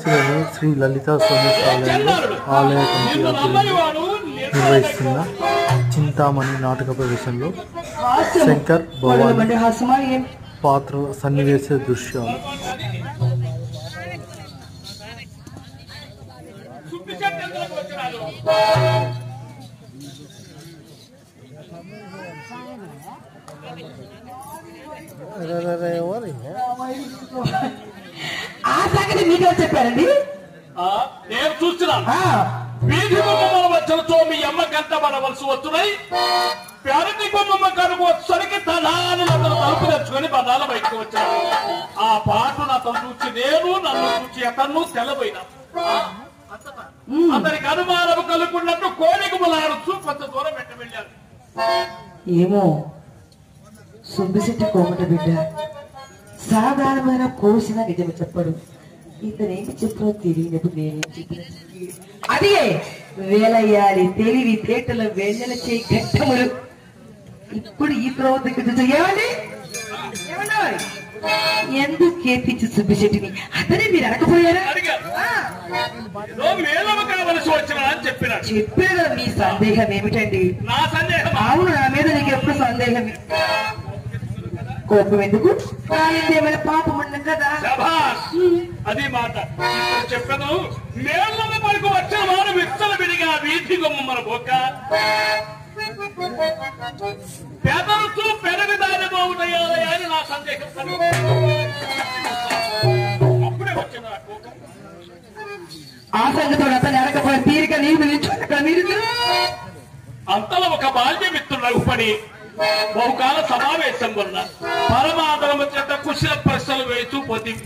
పుట్టపర్తిలోని శ్రీ లలితా సోమేశ్వరాలయంలో ఆలయ కమిటీ ఆధ్వర్యంలో నిర్వహిస్తున్న చింతామణి నాటక ప్రదర్శనలో శంకర్ భవాని పాత్ర సన్నివేశ దృశ్యాలు. ఆ సంగతి మీకే చెప్పారండి. నేను చూస్తున్నా వీధి బొమ్మల వచ్చలతో మీ అమ్మకంత పడవలసి వస్తున్నాయి. పెరటి బొమ్మ కనుక వచ్చరికి తనాలు అతను తలుపు తెచ్చుకొని బదాల బయటకు వచ్చాను. ఆ పాటను అతను చూసి నేను నన్ను చూసి అతను తెల్లబోయినా అతనికి అనుమానం కలుగుకున్నట్టు కోడికి ములాడుతూ కొంత దూరం పెట్ట వెళ్ళాను. ఏమో సుబ్బిశెట్టి కోమట బిడ్డ సాధారణమైన కోసిన నిజమే చెప్పడు. ఇతనేమి చెప్పినా తెలియనప్పుడు నేనేం చెప్పిన అదే వేలయ్యాలి తెలివి తేటల వెన్నెల చేయి ఘట్టములు. ఇప్పుడు ఈ ప్రవర్తన ఏమండి ఎందుకు కీర్తించి సుబ్బిశెట్టిని అతనే మీరు అడగపోయారా? కావలసి వచ్చిన అని చెప్పినాడు. చెప్పారు కదా. మీ సందేహం ఏమిటండి? నా సందేహం అవును, నా మీద నీకు ఎప్పుడు సందేహమే. కోపం ఎందుకు? ఏమైనా పాపం ఉండదు కదా. అది మాట చెప్పను. మేళ్ళ మనకు వచ్చిన వారు విత్తల విడిగా వీధి గొమ్మల బొక్క పెదరుతూ పెరగదాని బాగున్నాయా అని నా సందేహం. అప్పుడే వచ్చిన ఆ సంగతి అతను అడగపోయిన తీరిక నీరు అంతలో ఒక బాల్య మిత్రుడు పడి బహుకాల సమావేశం వల్ల పరమాదరము చేత కుశల ప్రశ్నలు వేస్తూ పొంది